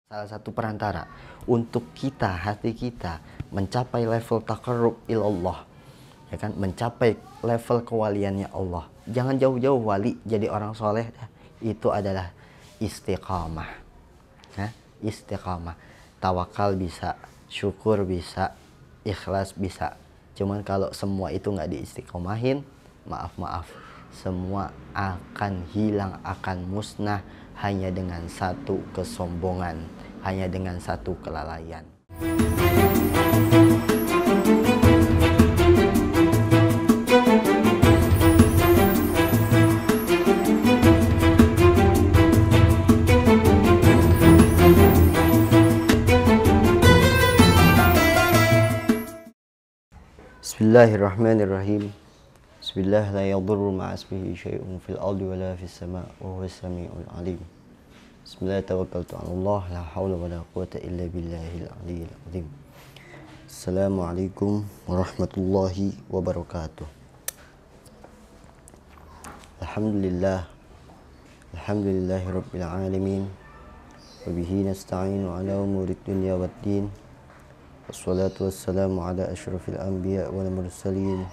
Salah satu perantara untuk kita, hati kita mencapai level taqarrub ilallah, ya kan, mencapai level kewaliannya Allah. Jangan jauh-jauh wali jadi orang soleh, itu adalah istiqamah. Istiqamah, tawakal bisa, syukur bisa, ikhlas bisa. Cuman kalau semua itu nggak diistiqomahin, maaf, semua akan hilang, akan musnah hanya dengan satu kesombongan, hanya dengan satu kelalaian. Bismillahirrahmanirrahim. Bismillah la yadurru ma'asmihi syai'un fil ardi wa la fis sama' wa huwas sami'ul alim. Bismillah tawakkaltu 'ala Allah la haula wa la quwwata illa billahil aliyyil azim. Assalamualaikum warahmatullahi wabarakatuh. Alhamdulillahirabbil alamin. Wa bihi nasta'inu 'ala umurid dunya waddin. Wassalatu wassalamu ala asyrafil anbiya wal mursalin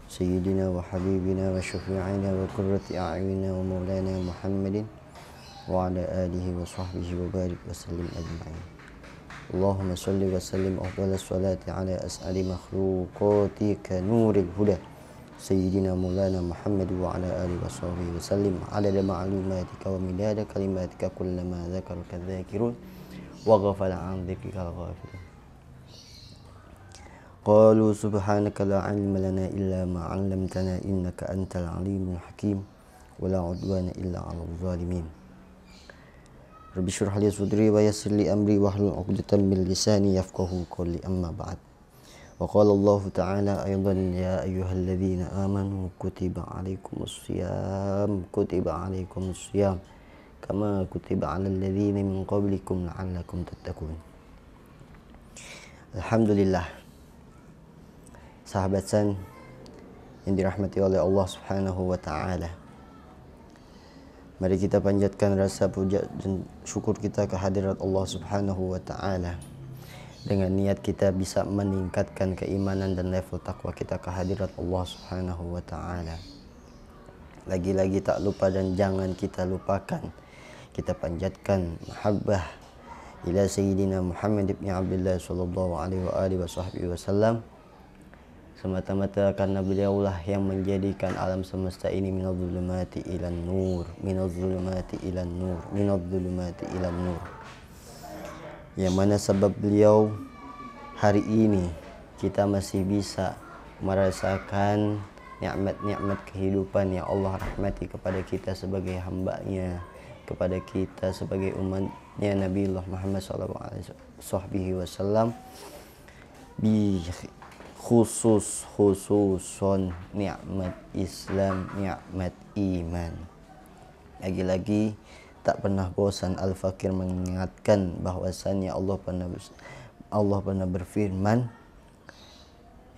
sayyidina wa habibina wa syafi'ina wa qurrati a'yunina wa maulana Muhammadin wa ala alihi wa sahbihi wa barik wa sallim ajma'in. Allahumma salli wa sallim afdalas salati ala as'ali makhluqatika nuril huda sayyidina maulana Muhammad wa ala alihi wa sahbihi wa sallim adada ma'lumatika wa midada kalimatika kullama dzakaraka dzakirun wa ghafala 'an dzikrikal ghafilun. Qalu subhanaka la ilma lana illa ma 'allamtana innaka antal alimul hakim wa la 'udwana illa 'alal zalimin. Rabbi shrah li sadri wa yassir li amri wahlul 'uqdatam min lisani yafqahu qawli, amma ba'd. Wa qala Allah ta'ala aydan ya ayyuhalladzina amanu kutiba 'alaikumus shiyam kama kutiba 'alal ladzina min qablikum la'allakum tattaqun. Alhamdulillah, sahabat San yang dirahmati oleh Allah Subhanahu wa ta'ala, mari kita panjatkan rasa puja dan syukur kita ke hadirat Allah Subhanahu wa ta'ala dengan niat kita bisa meningkatkan keimanan dan level takwa kita ke hadirat Allah Subhanahu wa ta'ala. Lagi-lagi tak lupa dan jangan kita lupakan, kita panjatkan mahabbah ila Sayyidina Muhammad ibn Abdullah sallallahu alaihi wasallam, semata-mata karena beliaulah yang menjadikan alam semesta ini minadh-dhulumati ilan nur, yang mana sebab beliau hari ini kita masih bisa merasakan nikmat-nikmat kehidupan yang Allah rahmati kepada kita sebagai hambanya, kepada kita sebagai umatnya Nabiullah Muhammad sallallahu alaihi wasallam, khususon nikmat Islam, nikmat iman. Lagi-lagi tak pernah bosan Al-Fakir mengingatkan bahwasannya Allah pernah berfirman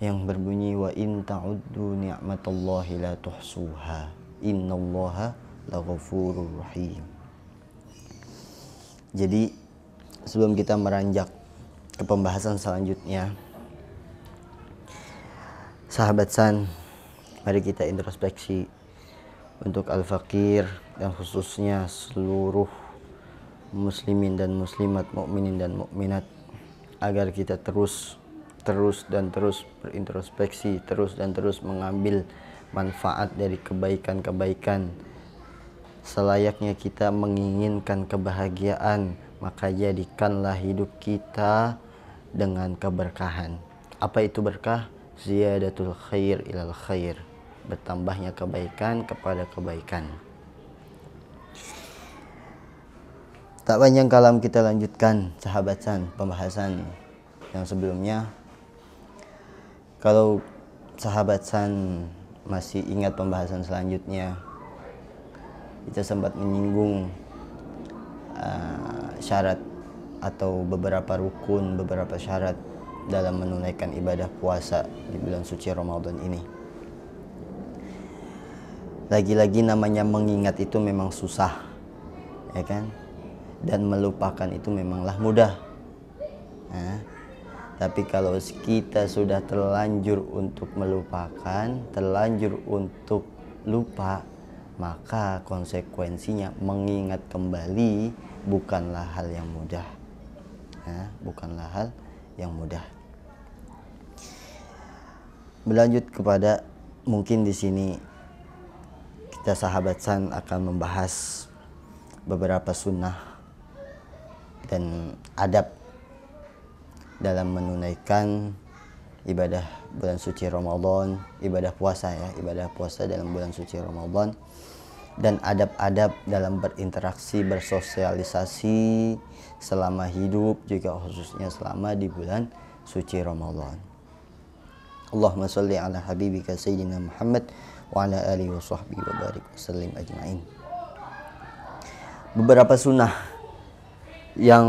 yang berbunyi wa in ta'uddu ni'matallahi la tuhsuha innallaha laghafurur rahim. Jadi sebelum kita meranjak ke pembahasan selanjutnya, sahabat San, mari kita introspeksi untuk Al-Fakir dan khususnya seluruh muslimin dan muslimat, mukminin dan mukminat, agar kita terus berintrospeksi, terus mengambil manfaat dari kebaikan-kebaikan. Selayaknya kita menginginkan kebahagiaan, maka jadikanlah hidup kita dengan keberkahan. Apa itu berkah? Ziyadatul khair ilal khair, bertambahnya kebaikan kepada kebaikan. Tak panjang kalam, kita lanjutkan sahabat San pembahasan yang sebelumnya. Kalau sahabat San masih ingat pembahasan selanjutnya, kita sempat menyinggung syarat atau beberapa rukun, beberapa syarat dalam menunaikan ibadah puasa di bulan suci Ramadan ini. Lagi-lagi namanya mengingat itu memang susah, ya kan? dan melupakan itu memanglah mudah. Nah, tapi kalau kita sudah terlanjur untuk melupakan, terlanjur untuk lupa, maka konsekuensinya mengingat kembali bukanlah hal yang mudah. Bukanlah hal yang mudah. Berlanjut kepada, mungkin di sini kita sahabat San akan membahas beberapa sunnah dan adab dalam menunaikan ibadah bulan suci Ramadan, ibadah puasa ibadah puasa dalam bulan suci Ramadan, dan adab-adab dalam berinteraksi, bersosialisasi selama hidup, juga khususnya selama di bulan suci Ramadan. Allahumma sholli ala habibika sayyidina Muhammad wa ala alihi wa sahbihi wa barik wasallim ajma'in. Beberapa sunnah yang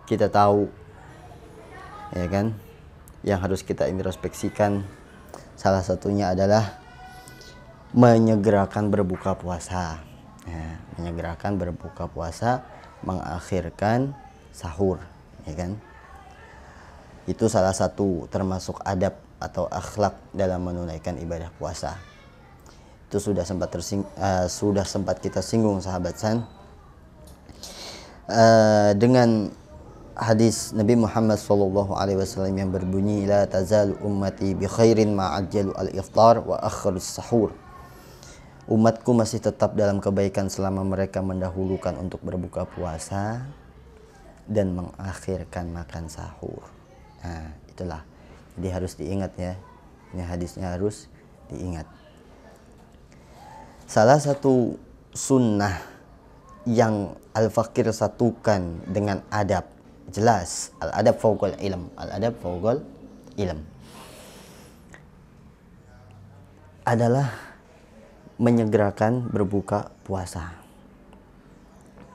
kita tahu, ya kan, yang harus kita introspeksikan, salah satunya adalah menyegerakan berbuka puasa. Menyegerakan berbuka puasa, mengakhirkan sahur, ya kan. Itu salah satu termasuk adab atau akhlak dalam menunaikan ibadah puasa. Itu sudah sempat kita singgung sahabat San, dengan hadis Nabi Muhammad SAW yang berbunyi, la tazalu ummati bi khairin ma'ajjalu al-iftar wa akharus sahur. Umatku masih tetap dalam kebaikan selama mereka mendahulukan untuk berbuka puasa dan mengakhirkan makan sahur. Nah, itulah. Jadi harus diingat ya. Ini hadisnya harus diingat. Salah satu sunnah yang Al-Fakir satukan dengan adab, jelas al-adab fawqal ilm, al-adab fawqal ilm, adalah menyegerakan berbuka puasa.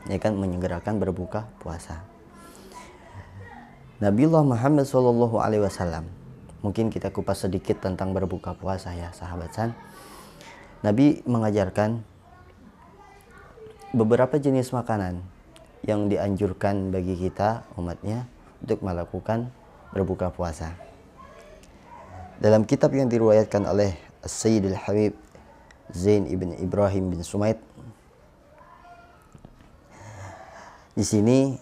Ya kan, menyegerakan berbuka puasa. Nabiullah Muhammad SAW, mungkin kita kupas sedikit tentang berbuka puasa ya sahabat San. Nabi mengajarkan beberapa jenis makanan yang dianjurkan bagi kita umatnya untuk melakukan berbuka puasa. Dalam kitab yang diriwayatkan oleh Sayyidul Habib Zain ibn Ibrahim bin Sumaid, di sini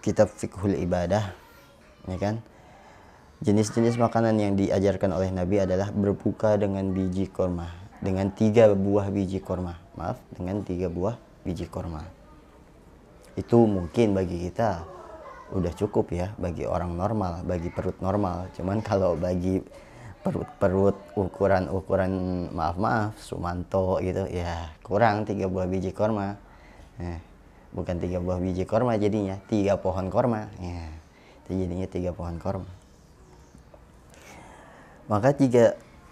kitab Fiqhul Ibadah, ya kan, jenis-jenis makanan yang diajarkan oleh Nabi adalah berbuka dengan biji korma, dengan 3 buah biji korma, dengan 3 buah biji korma. Itu mungkin bagi kita udah cukup ya, bagi orang normal, bagi perut normal. Cuman kalau bagi perut ukuran maaf Sumanto gitu ya, kurang 3 buah biji korma. Bukan 3 buah biji korma, jadinya 3 pohon korma ya. Itu jadinya 3 pohon korma. Maka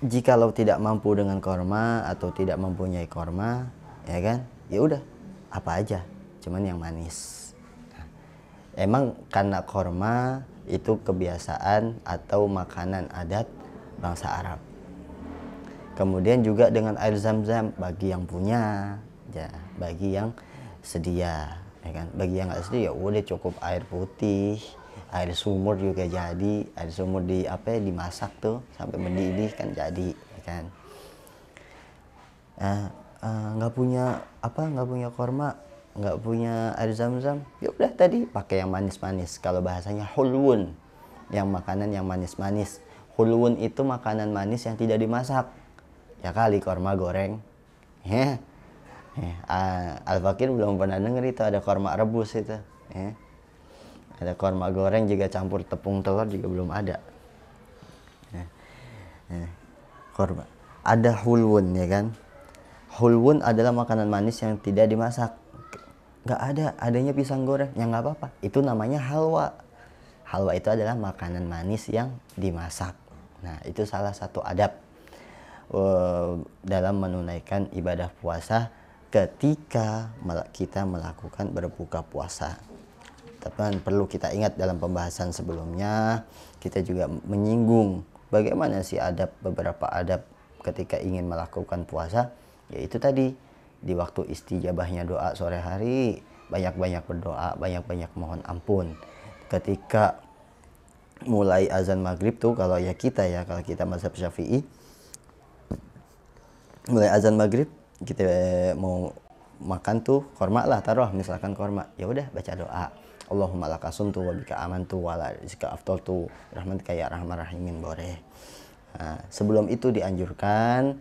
jikalau tidak mampu dengan korma atau tidak mempunyai korma, ya kan, ya udah apa aja, cuman yang manis. Emang karena korma itu kebiasaan atau makanan adat bangsa Arab. Kemudian juga dengan air zam-zam bagi yang punya, ya, bagi yang sedia, ya kan. Bagi yang nggak sedia, ya udah cukup air putih, air sumur juga jadi, air sumur dimasak tuh sampai mendidih kan jadi, ya kan. Nggak punya korma, nggak punya air zam-zam, ya udah tadi pakai yang manis-manis. Kalau bahasanya hulwun, yang makanan yang manis-manis. Hulwun itu makanan manis yang tidak dimasak. Ya kali korma goreng. Al-Fakir belum pernah denger itu ada korma rebus itu. Ada korma goreng juga campur tepung telur juga belum ada. Korma. Ada hulwun, ya kan. Hulwun adalah makanan manis yang tidak dimasak. Nggak ada, adanya pisang goreng, ya nggak apa-apa. Itu namanya halwa. Halwa itu adalah makanan manis yang dimasak. Nah, itu salah satu adab dalam menunaikan ibadah puasa ketika kita melakukan berbuka puasa. Tapi perlu kita ingat, dalam pembahasan sebelumnya kita juga menyinggung bagaimana sih beberapa adab ketika ingin melakukan puasa, yaitu tadi di waktu istijabahnya doa sore hari, banyak-banyak berdoa, banyak-banyak mohon ampun. Ketika mulai azan maghrib tuh, kalau kita mazhab Syafi'i, mulai azan maghrib kita mau makan tuh korma lah, taruh misalkan korma, ya udah baca doa, Allahumma lakasumtu wa bika amantu wa la rizqa aftaltu rahmatika ya arhamar rahimin, boleh. Nah, sebelum itu dianjurkan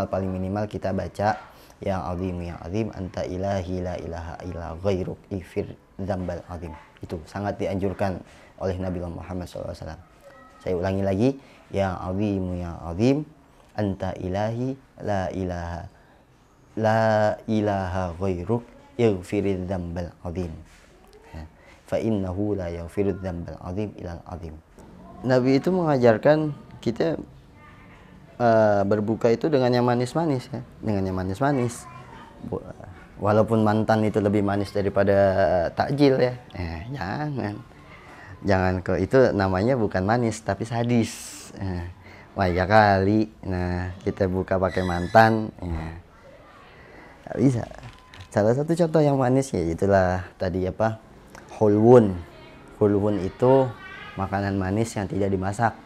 paling minimal kita baca ya azim anta ilahi la ilaha illa ghairuk ifir dzambal azim. Itu sangat dianjurkan oleh Nabi Muhammad SAW. Saya ulangi lagi, ya azim anta ilahi la ilaha ghairuk ighfiriz dzambal azim. Fa innahu la yaghfirudz dzambal azim ilal azim. Nabi itu mengajarkan kita berbuka itu dengan yang manis-manis ya, dengan yang manis-manis. Walaupun mantan itu lebih manis daripada takjil ya. Jangan ke itu, namanya bukan manis tapi sadis. Wah ya kali. Nah, kita buka pakai mantan. Nggak bisa. Salah satu contoh yang manis ya itulah tadi apa? Hulwun. Hulwun itu makanan manis yang tidak dimasak.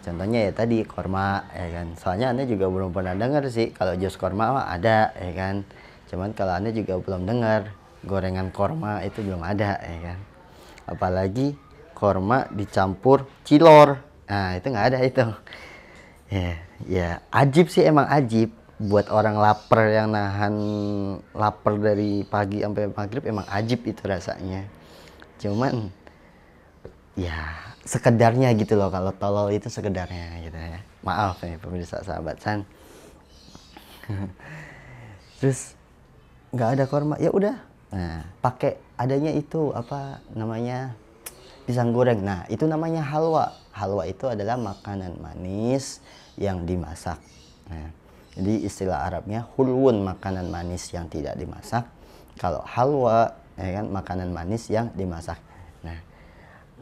Contohnya ya tadi korma, ya kan. Soalnya Anda juga belum pernah dengar sih kalau jus korma mah ada, ya kan. Cuman kalau Anda juga belum dengar gorengan korma itu belum ada, ya kan. Apalagi korma dicampur cilor, nah itu nggak ada itu. Ya ajib sih, emang ajib buat orang lapar yang nahan lapar dari pagi sampai maghrib, emang ajib itu rasanya. Cuman ya sekedarnya gitu loh, kalau tolol itu sekedarnya gitu ya. Maaf nih pemirsa sahabat San. Terus nggak ada korma, ya udah. Nah, pakai adanya itu apa namanya, pisang goreng. Nah, itu namanya halwa. Halwa itu adalah makanan manis yang dimasak. Nah, jadi istilah Arabnya hulwun, makanan manis yang tidak dimasak. Kalau halwa, ya kan, makanan manis yang dimasak. Nah,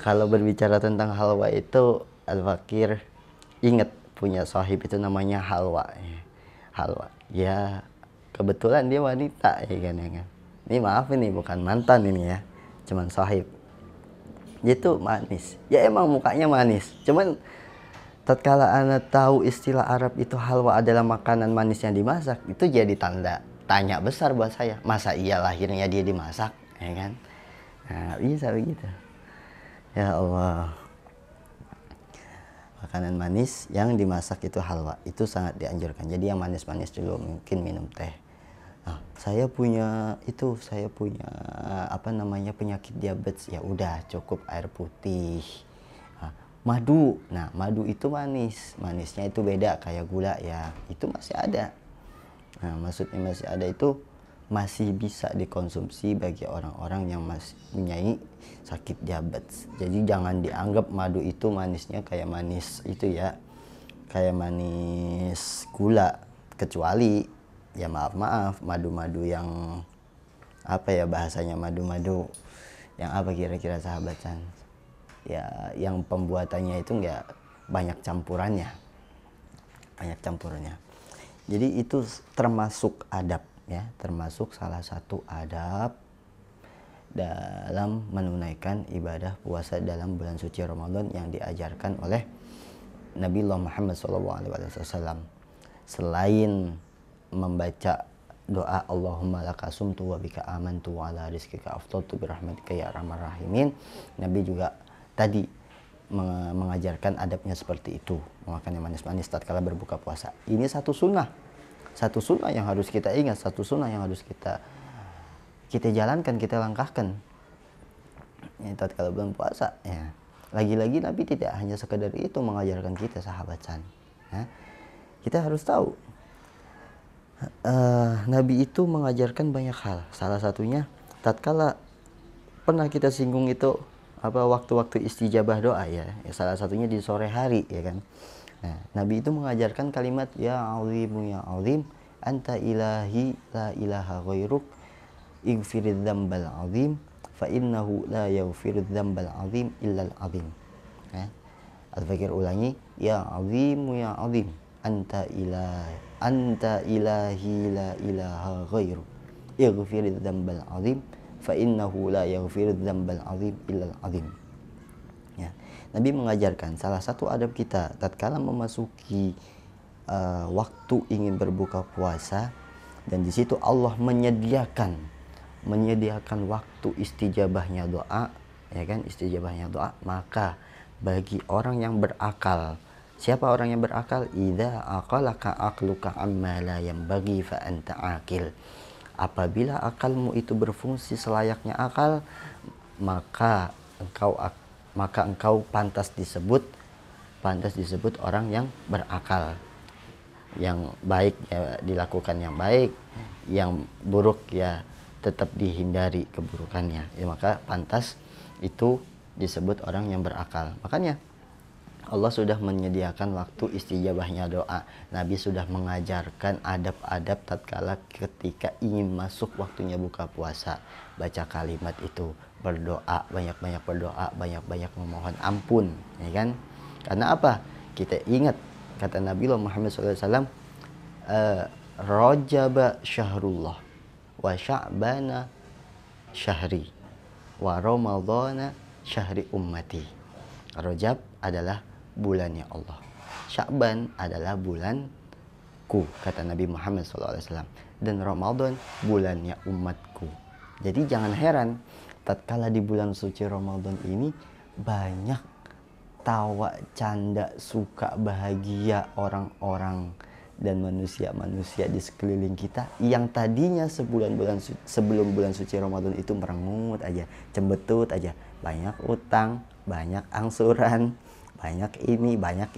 kalau berbicara tentang halwa itu, Al-Fakir ingat punya sahib itu namanya Halwa. Halwa. Ya kebetulan dia wanita, ya kan. Ini maaf, ini bukan mantan ini ya. Cuman sahib. Dia tuh manis. Ya emang mukanya manis. Cuman tatkala Anda tahu istilah Arab itu halwa adalah makanan manis yang dimasak, itu jadi tanda tanya besar buat saya. Masa iya lahirnya dia dimasak, ya kan? Nah, bisa begitu. Ya Allah, makanan manis yang dimasak itu halwa, itu sangat dianjurkan. Jadi yang manis-manis dulu, mungkin minum teh. Nah, saya punya apa namanya, penyakit diabetes, ya udah cukup air putih. Nah, madu, madu itu manisnya itu beda kayak gula ya, itu masih ada. Nah, maksudnya masih ada itu masih bisa dikonsumsi bagi orang-orang yang masih mempunyai sakit diabetes. Jadi jangan dianggap madu itu manisnya kayak manis itu ya, kayak manis gula. Kecuali ya maaf madu-madu yang apa ya bahasanya, madu-madu yang apa kira-kira sahabat San? Ya yang pembuatannya itu nggak banyak campurannya. Jadi itu termasuk adab ya, termasuk salah satu adab dalam menunaikan ibadah puasa dalam bulan suci Ramadan yang diajarkan oleh Nabi Muhammad SAW. Selain membaca doa Allahumma lakasumtu wa bika amantu wa ala rizqika aftaltu birahmatika ya arhamar rahimin, Nabi juga tadi mengajarkan adabnya seperti itu, memakan yang manis-manis tatkala berbuka puasa. Ini satu sunnah yang harus kita ingat, satu sunnah yang harus kita jalankan, kita langkahkan ya, tatkala bulan puasa ya. Lagi-lagi Nabi tidak hanya sekedar itu mengajarkan kita sahabat San ya. Kita harus tahu Nabi itu mengajarkan banyak hal. Salah satunya tatkala pernah kita singgung itu apa, waktu-waktu istijabah doa ya, salah satunya di sore hari ya kan. Nah, Nabi itu mengajarkan kalimat ya azim anta ilahi la ilaha ghairuk ighfiriz dzambal azim fa innahu la yaghfirudz dzambal azim illal azim. Al-Fakir ulangi, ya azim anta ilahi la ilaha ghairu ighfir dzambal azim fa innahu la yaghfir dzambal azim illal azim. Ya. Nabi mengajarkan salah satu adab kita tatkala memasuki waktu ingin berbuka puasa, dan di situ Allah menyediakan waktu istijabahnya doa, ya kan, istijabahnya doa, maka bagi orang yang berakal, siapa orang yang berakal? Idza aqalaka aqluka amma la yanbaghi fa anta aqil. Apabila akalmu itu berfungsi selayaknya akal, maka engkau pantas disebut orang yang berakal. Yang baik ya dilakukan yang baik, yang buruk ya tetap dihindari keburukannya. Ya, maka pantas itu disebut orang yang berakal. Makanya Allah sudah menyediakan waktu istijabahnya doa. Nabi sudah mengajarkan adab-adab tatkala ketika ingin masuk waktunya buka puasa. Baca kalimat itu, berdoa, banyak-banyak berdoa, banyak-banyak memohon ampun, ya kan? Karena apa? Kita ingat kata Nabi Muhammad SAW, Rajaba syahrullah wa sya'bana syahri wa ramadhana syahri ummati. Rajab adalah bulannya Allah, Sya'ban adalah bulanku, kata Nabi Muhammad SAW, dan Ramadan bulannya umatku. Jadi jangan heran tatkala di bulan suci Ramadan ini banyak tawa, canda, suka, bahagia orang-orang dan manusia-manusia di sekeliling kita yang tadinya sebelum bulan suci Ramadan itu merengut aja, cembetut aja, banyak utang, banyak angsuran, banyak ini, banyak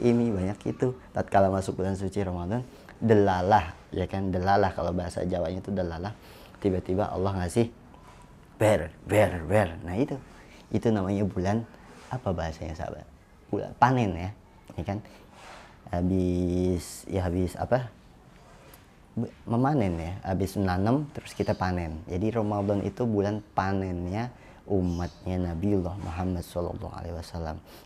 itu. Tatkala masuk bulan suci Ramadan, delalah, ya kan, delalah kalau bahasa Jawanya itu delalah. Tiba-tiba Allah ngasih ber. Nah itu namanya bulan apa bahasanya sahabat? Bulan panen, ya kan? Habis apa? Memanen, ya. Habis menanam terus kita panen. Jadi Ramadan itu bulan panennya umatnya Nabiullah Muhammad SAW.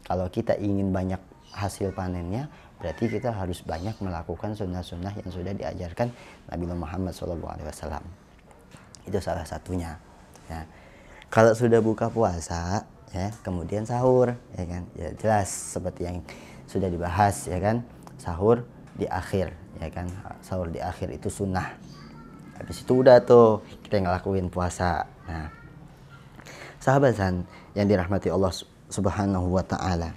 Kalau kita ingin banyak hasil panennya, berarti kita harus banyak melakukan sunnah-sunnah yang sudah diajarkan Nabiullah Muhammad SAW. Itu salah satunya. Ya. Kalau sudah buka puasa, ya, kemudian sahur, ya kan, ya jelas seperti yang sudah dibahas, ya kan, sahur di akhir, ya kan, sahur di akhir itu sunnah. Habis itu udah tuh kita ngelakuin puasa. Nah, sahabat yang dirahmati Allah Subhanahu wa Ta'ala,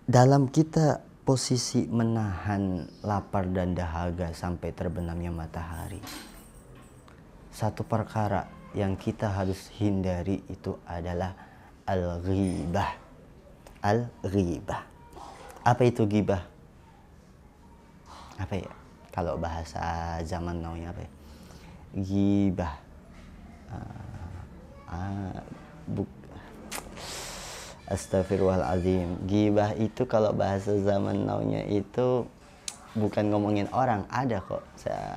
dalam kita posisi menahan lapar dan dahaga sampai terbenamnya matahari, satu perkara yang kita harus hindari itu adalah al-ghibah. Al-ghibah. Apa itu ghibah? Apa ya? Kalau bahasa zaman now nya apa ya? Ghibah. Astagfirullahaladzim. Ghibah itu kalau bahasa zaman now nya itu bukan ngomongin orang, ada kok.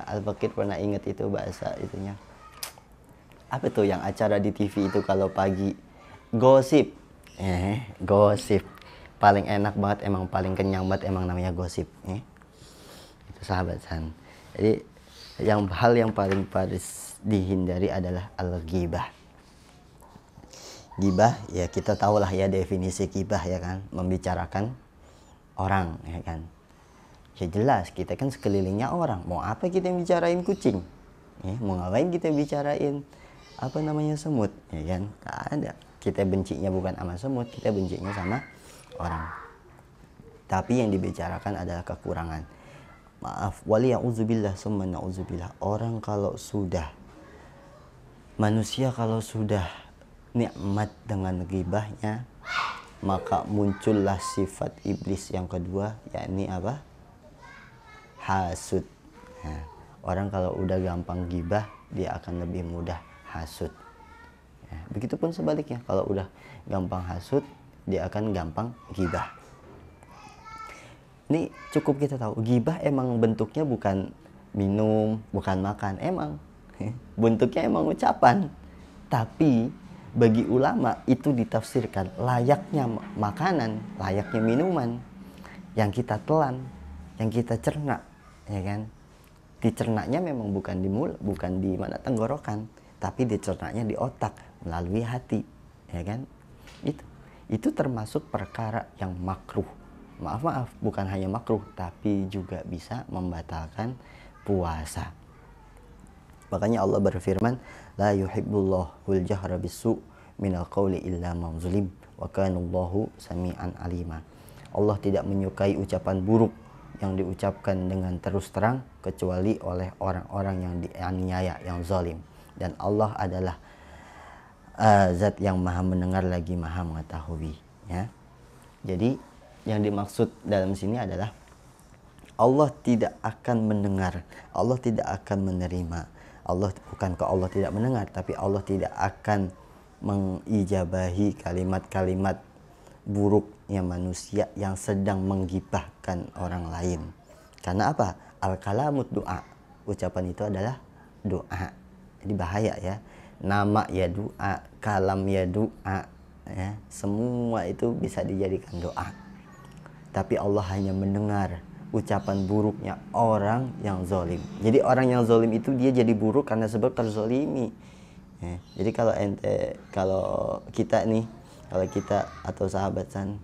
Al-Fakir pernah ingat itu bahasa itunya. Apa tuh yang acara di TV itu kalau pagi? Gosip. Gosip. Paling enak banget, emang paling kenyang banget, emang namanya gosip. Itu sahabat Jadi hal yang paling harus dihindari adalah al-ghibah. Ghibah, ya kita tahulah ya definisi ghibah, ya kan, membicarakan orang, ya kan. Ya jelas kita kan sekelilingnya orang. Mau apa kita bicarain kucing? Mau ngapain kita bicarain apa namanya semut, ya kan? Gak ada. Kita bencinya bukan sama semut, kita bencinya sama orang. Tapi yang dibicarakan adalah kekurangan. Maaf, waliya'udzubillah summa na'udzubillah. Manusia kalau sudah nikmat dengan ghibahnya, maka muncullah sifat iblis yang kedua, yakni apa? Hasud. Nah, orang kalau udah gampang ghibah, dia akan lebih mudah hasud. Ya, begitupun sebaliknya, kalau udah gampang hasud, dia akan gampang ghibah. Ini cukup kita tahu, ghibah emang bentuknya bukan minum, bukan makan, emang bentuknya emang ucapan. Tapi bagi ulama itu ditafsirkan layaknya makanan, layaknya minuman yang kita telan. yang kita cerna, ya kan? Dicernanya memang bukan di mulut, bukan di mana tenggorokan, tapi dicernanya di otak melalui hati, ya kan? Itu termasuk perkara yang makruh. Maaf, bukan hanya makruh, tapi juga bisa membatalkan puasa. Makanya Allah berfirman, la yuhibbullahul jahra bisu' minal qawli illa man zulim wa kana Allahu sami'an alima. Allah tidak menyukai ucapan buruk yang diucapkan dengan terus terang kecuali oleh orang-orang yang dianiaya, yang zalim. Dan Allah adalah zat yang maha mendengar lagi maha mengetahui, ya. Jadi yang dimaksud dalam sini adalah Allah tidak akan mendengar, Allah tidak akan menerima. Bukankah Allah tidak mendengar, tapi Allah tidak akan mengijabahi kalimat-kalimat buruknya manusia yang sedang menggibahkan orang lain. Karena apa? Al-kalamut doa. Ucapan itu adalah doa. Jadi bahaya, ya. Nama ya doa, kalam ya doa, ya. Semua itu bisa dijadikan doa. Tapi Allah hanya mendengar ucapan buruknya orang yang zalim. Jadi orang yang zalim itu dia jadi buruk karena sebab terzalimi. Ya. Jadi kalau kita nih, kalau kita atau sahabat San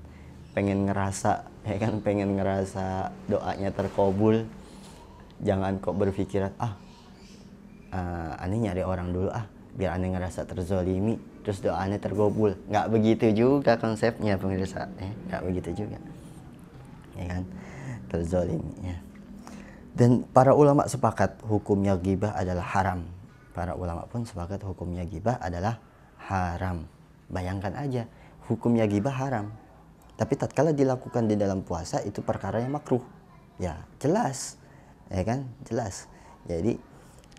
pengen ngerasa, ya kan, pengen ngerasa doanya terkabul, jangan kok berpikiran aneh nyari orang dulu biar aneh ngerasa terzalimi terus doanya terkabul. Nggak begitu juga konsepnya pemirsa, nggak begitu juga, ya kan, terzalimi, ya. Dan para ulama sepakat hukumnya ghibah adalah haram. Para ulama pun sepakat hukumnya ghibah adalah haram. Bayangkan aja, hukumnya ghibah haram, tapi tatkala dilakukan di dalam puasa itu perkara yang makruh. Ya, jelas. Ya kan? Jelas. Jadi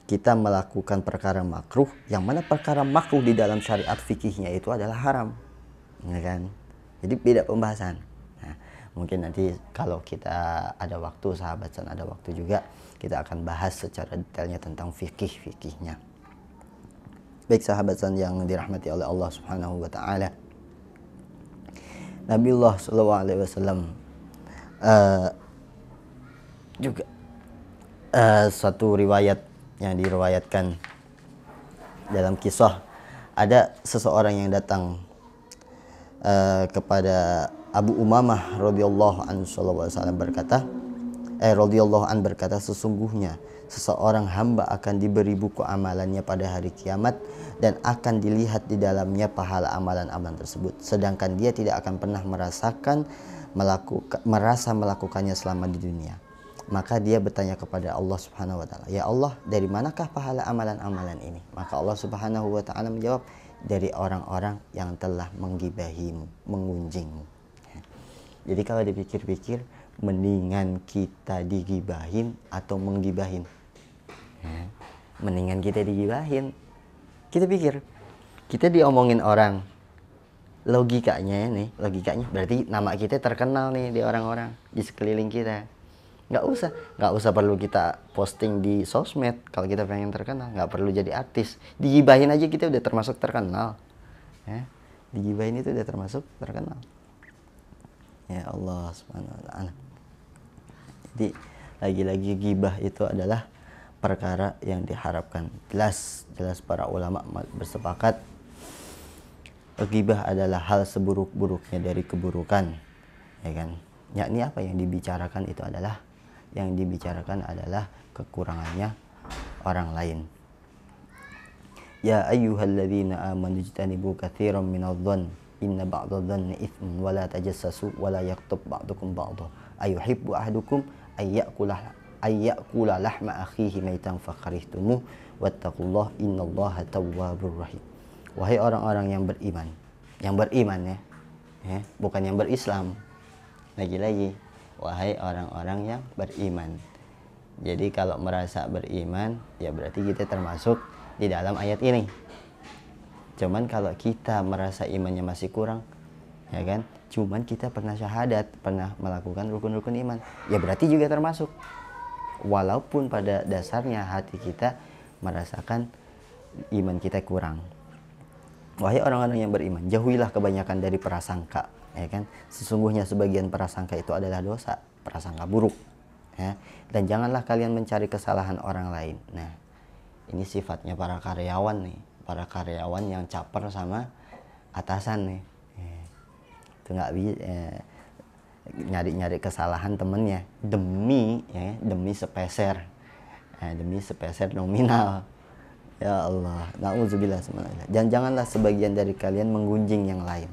kita melakukan perkara makruh, yang mana perkara makruh di dalam syariat fikihnya itu adalah haram. Ya kan? Jadi beda pembahasan. Nah, mungkin nanti kalau kita ada waktu, sahabat San ada waktu juga, kita akan bahas secara detailnya tentang fikihnya. Baik sahabat San yang dirahmati oleh Allah Subhanahu wa taala. Nabiullah sallallahu alaihi wasallam juga suatu riwayat yang diriwayatkan dalam kisah, ada seseorang yang datang kepada Abu Umamah radhiyallahu anhu sallallahu alaihi wasallam berkata, sesungguhnya seseorang hamba akan diberi buku amalannya pada hari kiamat dan akan dilihat di dalamnya pahala amalan-amalan tersebut, sedangkan dia tidak akan pernah merasa melakukannya selama di dunia. Maka dia bertanya kepada Allah Subhanahu wa taala, "Ya Allah, dari manakah pahala amalan-amalan ini?" Maka Allah Subhanahu wa taala menjawab, "Dari orang-orang yang telah menggibahimu, mengunjingmu." Jadi kalau dipikir-pikir, mendingan kita digibahin atau menggibahin? Mendingan kita digibahin. Kita pikir, kita diomongin orang, logikanya berarti nama kita terkenal nih di orang-orang di sekeliling kita. Nggak usah perlu kita posting di sosmed kalau kita pengen terkenal, nggak perlu jadi artis. Digibahin aja kita udah termasuk terkenal, ya. Digibahin itu udah termasuk terkenal. Ya Allah Subhanahu wa taala. Jadi lagi-lagi gibah itu adalah perkara yang diharapkan. Jelas para ulama bersepakat gibah adalah hal seburuk-buruknya dari keburukan, ya kan? Yakni apa yang dibicarakan itu adalah kekurangannya orang lain. Ya ayyuhalladzina amanu ijtanibu katsiran minadh-dhann inna ba'dadh-dhanni itsmun wa la tajassasu wa la yaghtab ba'dukum ba'dha ayuhibbu ahadukum ayyakula lahma akhihi maitan fakarihtumuh wattaqullaha innallaha tawwabur rahim. Wahai orang-orang yang beriman, ya, bukan yang berislam. Lagi-lagi, wahai orang-orang yang beriman. Jadi kalau merasa beriman, ya berarti kita termasuk di dalam ayat ini. Cuman kalau kita merasa imannya masih kurang, ya kan, cuman kita pernah syahadat, pernah melakukan rukun-rukun iman, ya berarti juga termasuk. Walaupun pada dasarnya hati kita merasakan iman kita kurang. Wahai orang-orang yang beriman, jauhilah kebanyakan dari prasangka, ya kan? Sesungguhnya sebagian prasangka itu adalah dosa, prasangka buruk. ya. Dan janganlah kalian mencari kesalahan orang lain. Nah, ini sifatnya para karyawan nih, para karyawan yang caper sama atasan nih. Itu nggak bisa nyari-nyari kesalahan temennya demi sepeser, demi sepeser nominal. Ya Allah, na'udzubillah. Dan janganlah sebagian dari kalian menggunjing yang lain.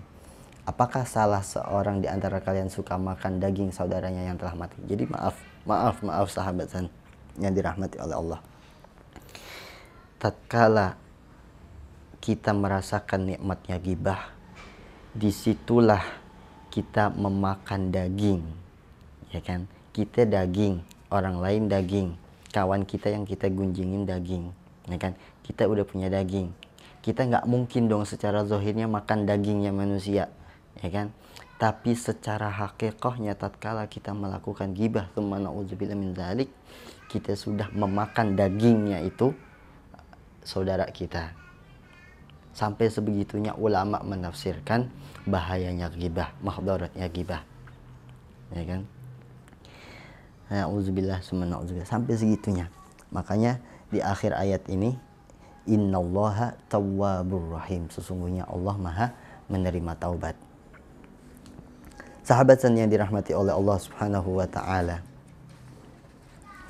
Apakah salah seorang di antara kalian suka makan daging saudaranya yang telah mati? Jadi maaf sahabat yang dirahmati oleh Allah. Tatkala kita merasakan nikmatnya ghibah, disitulah kita memakan daging, ya kan? Kita daging, orang lain daging, kawan kita yang kita gunjingin daging, ya kan? Kita udah punya daging, kita nggak mungkin dong secara zahirnya makan dagingnya manusia, ya kan? Tapi secara hakikahnya tatkala kita melakukan ghibah, tsumma na'udzubillah min dzalik, kita sudah memakan dagingnya itu saudara kita. Sampai sebegitunya ulama menafsirkan bahayanya ghibah, mahdaratnya ghibah, ya kan? Na'udzubillah tsumma na'udzubillah, sampai segitunya. Makanya di akhir ayat ini, innallaha tawwabur rahim, sesungguhnya Allah Maha menerima taubat. Sahabat yang dirahmati oleh Allah Subhanahu wa taala.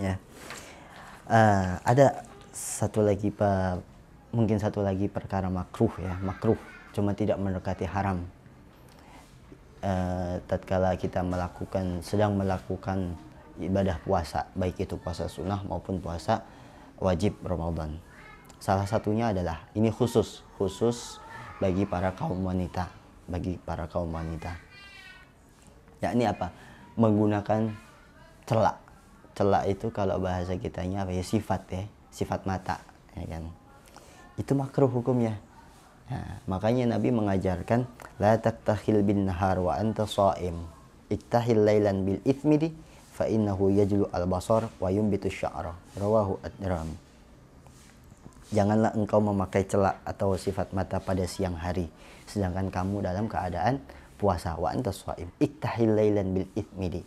Ya. Ada mungkin satu lagi perkara makruh, ya, makruh, cuma tidak mendekati haram. Tatkala kita sedang melakukan ibadah puasa, baik itu puasa sunnah maupun puasa wajib Ramadan. Salah satunya adalah ini khusus bagi para kaum wanita, yakni apa? Menggunakan celak. Celak itu kalau bahasa kitanya apa ya? Sifat mata, ya kan? Itu makruh hukumnya. Nah, makanya Nabi mengajarkan la taktahil bin nahar wa anta shaim. Iktahil lailan bil ithmidi fa innahu yajlu al basar wa yumbitu sya'ra. Rawahu ad-Darimi. Janganlah engkau memakai celak atau sifat mata pada siang hari sedangkan kamu dalam keadaan puasa. Wa anta shaim. Iktahil lailan bil ithmidi.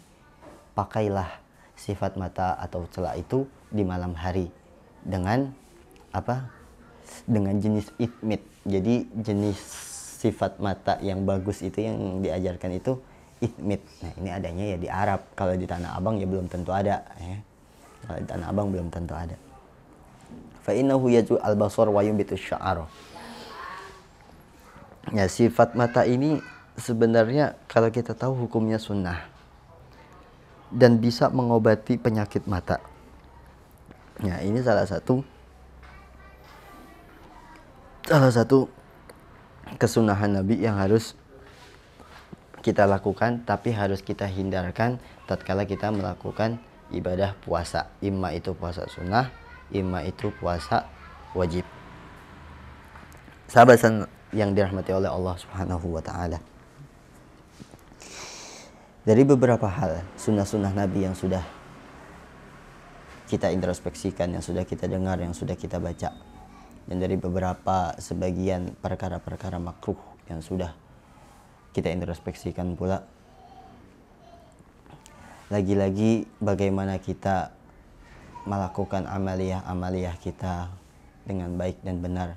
Pakailah sifat mata atau celak itu di malam hari dengan apa? Dengan jenis ithmid. Jadi jenis sifat mata yang bagus itu yang diajarkan itu ithmid. Nah, ini adanya ya di Arab. Kalau di Tanah Abang ya belum tentu ada, ya. Kalau di Tanah Abang belum tentu ada. Fa innahu yaju al-basar wa yumbitu sya'ara. Ya, sifat mata ini sebenarnya kalau kita tahu hukumnya sunnah dan bisa mengobati penyakit mata. Ya, ini salah satu kesunahan Nabi yang harus kita lakukan, tapi harus kita hindarkan tatkala kita melakukan ibadah puasa, imma itu puasa sunnah, imma itu puasa wajib. Sahabat yang dirahmati oleh Allah Subhanahu wa taala. Dari beberapa hal sunnah-sunnah Nabi yang sudah kita introspeksikan, yang sudah kita dengar, yang sudah kita baca, dan dari sebagian perkara-perkara makruh yang sudah kita introspeksikan pula, lagi-lagi bagaimana kita melakukan amaliyah kita dengan baik dan benar,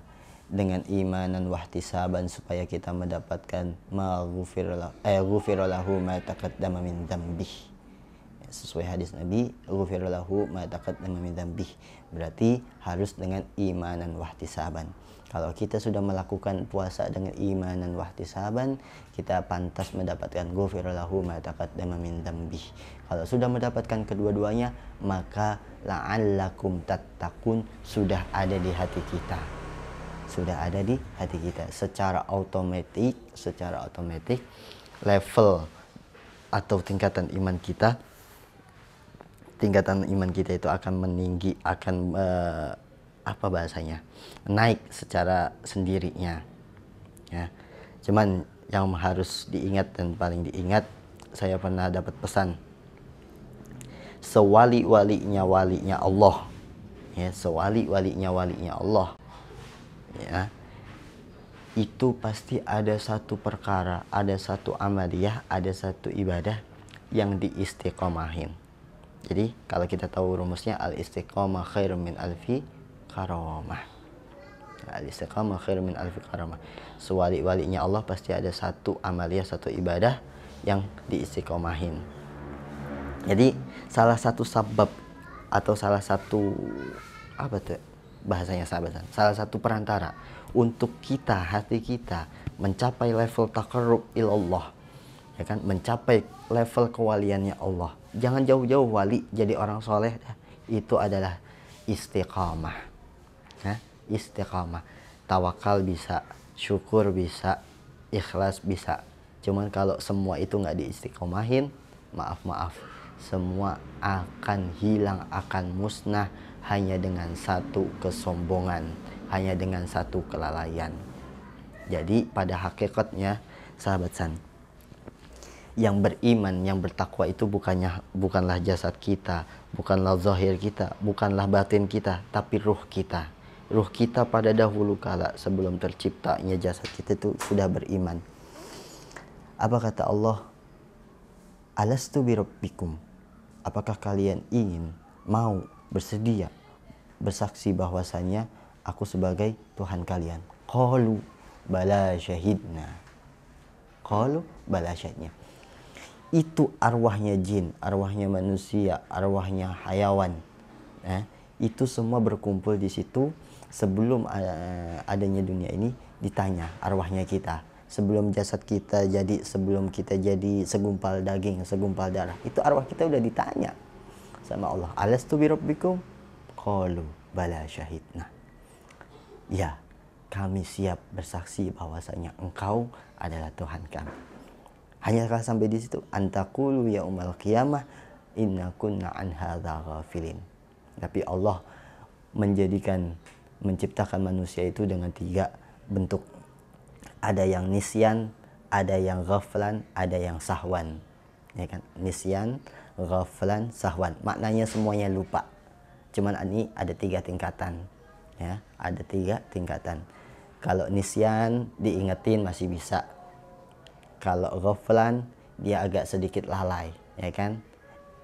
dengan imanan wahtisaban, supaya kita mendapatkan ghufira lahu ma taqaddama min dzambih. Sesuai hadis Nabi, ghufira lahu ma taqaddama min dzambih, berarti harus dengan imanan wahtisaban. Kalau kita sudah melakukan puasa dengan imanan wahtisaban, kita pantas mendapatkan ghufira lahu ma taqaddama min dzambih. Kalau sudah mendapatkan kedua-duanya, maka la'allakum tattaqun sudah ada di hati kita. Sudah ada di hati kita. Secara otomatis level atau tingkatan iman kita itu akan meninggi, akan naik secara sendirinya, ya. Cuman yang harus diingat dan paling diingat, saya pernah dapat pesan, sewali-walinya Allah, ya, sewali-walinya Allah, ya, itu pasti ada satu perkara, ada satu amaliyah, ada satu ibadah yang diistiqomahin. Jadi kalau kita tahu rumusnya, al-istiqamah khairun min alfi karamah. Al-istiqamah khairun min alfi karamah. Sewali-walinya Allah pasti ada satu amaliyah, satu ibadah yang diistiqomahin. Jadi salah satu sabab atau salah satu apa tuh bahasanya sahabatan, salah satu perantara untuk kita, hati kita mencapai level taqarrub ilallah, ya kan, mencapai level kewaliannya Allah. Jangan jauh-jauh wali jadi orang soleh, itu adalah istiqamah. Nah, istiqamah, tawakal bisa, syukur bisa, ikhlas bisa. Cuman kalau semua itu nggak diistiqomahin, maaf, semua akan hilang, akan musnah hanya dengan satu kesombongan, hanya dengan satu kelalaian. Jadi pada hakikatnya sahabat San, yang beriman, yang bertakwa itu bukanlah jasad kita, bukanlah zahir kita, bukanlah batin kita, tapi ruh kita. Ruh kita pada dahulu kala sebelum terciptanya jasad kita itu sudah beriman. Apa kata Allah? Alastu birabbikum. Apakah kalian ingin, mau, bersedia bersaksi bahwasanya aku sebagai Tuhan kalian? Qalu bala syahidna. Qalu bala syahidna. Itu arwahnya jin, arwahnya manusia, arwahnya hayawan. Itu semua berkumpul di situ sebelum adanya dunia ini. Ditanya arwahnya kita, sebelum jasad kita jadi, sebelum kita jadi segumpal daging, segumpal darah, itu arwah kita udah ditanya sama Allah. Alastu birabbikum? Qalu bala syahidna. Ya, kami siap bersaksi bahwasanya engkau adalah Tuhan kami. Hanyakah sampai di situ? Antaqulu yaumal qiyamah inna kunna an hadza ghafilin. Tapi Allah menciptakan manusia itu dengan 3 bentuk. Ada yang nisyan, ada yang ghaflan, ada yang sahwan. Ya kan? Nisyan, ghaflan, sahwan. Maknanya semuanya lupa. Cuman ini ada 3 tingkatan. Ya, ada 3 tingkatan. Kalau nisyan diingetin masih bisa. Kalau ghaflan dia agak sedikit lalai, ya kan?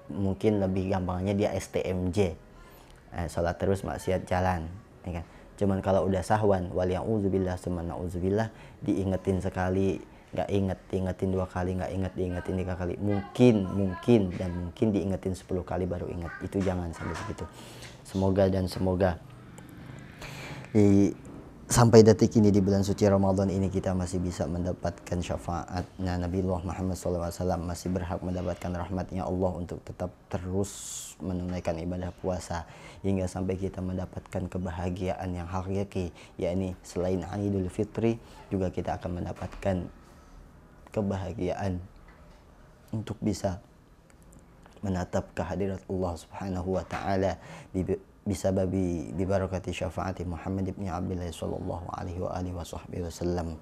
Mungkin lebih gampangnya dia STMJ, sholat terus maksiat jalan, ya kan? Cuman kalau udah sahwan, waliya'udzubillah summa na'udzubillah, diingetin sekali nggak ingetin 2 kali, nggak diingetin 3 kali, mungkin diingetin 10 kali baru inget. Itu jangan sampai begitu. Semoga sampai detik ini di bulan suci Ramadan ini kita masih bisa mendapatkan syafaatnya Nabiullah Muhammad SAW, masih berhak mendapatkan rahmatnya Allah untuk tetap terus menunaikan ibadah puasa hingga sampai kita mendapatkan kebahagiaan yang hakiki, yakni selain Idul Fitri juga kita akan mendapatkan kebahagiaan untuk bisa menatap kehadirat Allah Subhanahu wa taala bisababi bibarakati syafaati Muhammad ibn Abdullah sallallahu alaihi wa alihi wasallam.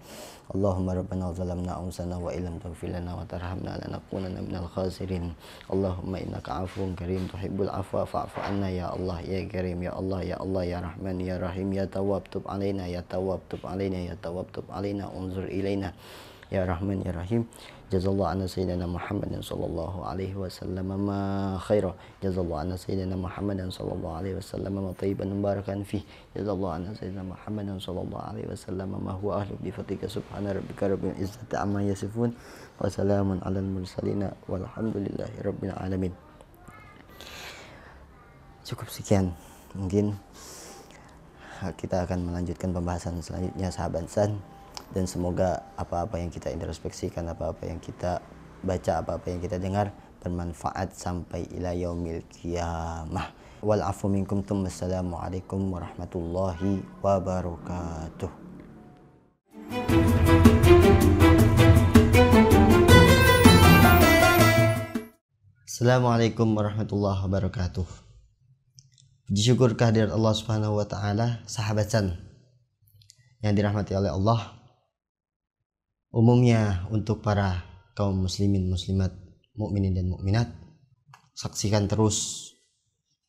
Allahumma rabbana zalamna anfusana wa illam taghfir lana wa tarhamna lanakunanna minal khasirin. Allahumma innaka afuwun karim tuhibbul afwa fa'fu anna ya Allah ya karim ya Allah ya Allah ya Rahman ya Rahim ya Tawwab tub alaina ya Tawwab tub alaina ya Tawwab tub alaina unzur ilaina ya Rahman ya Rahim. Jazallahu anna sayyidina Muhammadan sallallahu alaihi wasallam ma khaira. Jazallahu anna sayyidina Muhammadan sallallahu alaihi wasallam ma tayyiban mubarakan fi. Jazallahu anna sayyidina Muhammadan sallallahu alaihi wasallam ma huwa ahlu bi fatika subhana rabbika rabbil izzati amma yasifun wa salamun alal mursalin walhamdulillahi rabbil alamin. Cukup sekian. Mungkin kita akan melanjutkan pembahasan selanjutnya sahabat San. Dan semoga apa-apa yang kita introspeksikan, apa-apa yang kita baca, apa-apa yang kita dengar bermanfaat sampai ila yaumil qiyamah. Wal afu minkum. Wassalamualaikum warahmatullahi wabarakatuh. Assalamualaikum warahmatullahi wabarakatuh. Puji syukur kehadirat Allah Subhanahu wa taala, sahabat San yang dirahmati oleh Allah. Umumnya untuk para kaum muslimin, muslimat, mukminin dan mukminat, saksikan terus,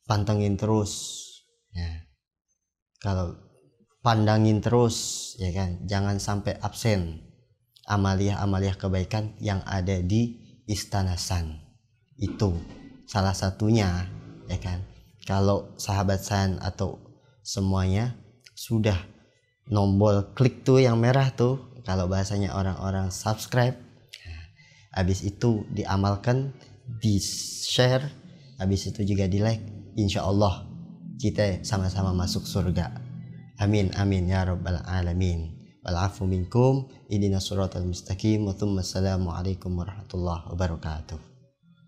pantengin terus, ya. Kalau pandangin terus, ya kan, jangan sampai absen amaliyah kebaikan yang ada di Istana San. Itu salah satunya, ya kan. Kalau sahabat San atau semuanya sudah tombol klik tuh yang merah tuh, kalau bahasanya orang-orang subscribe, habis itu diamalkan, di share, habis itu juga di like, insya Allah kita sama-sama masuk surga. Amin amin ya rabbal alamin. Wal afu minkum, ihdinas siratal mustaqim, wa thumma assalamu alaikum warahmatullahi wabarakatuh.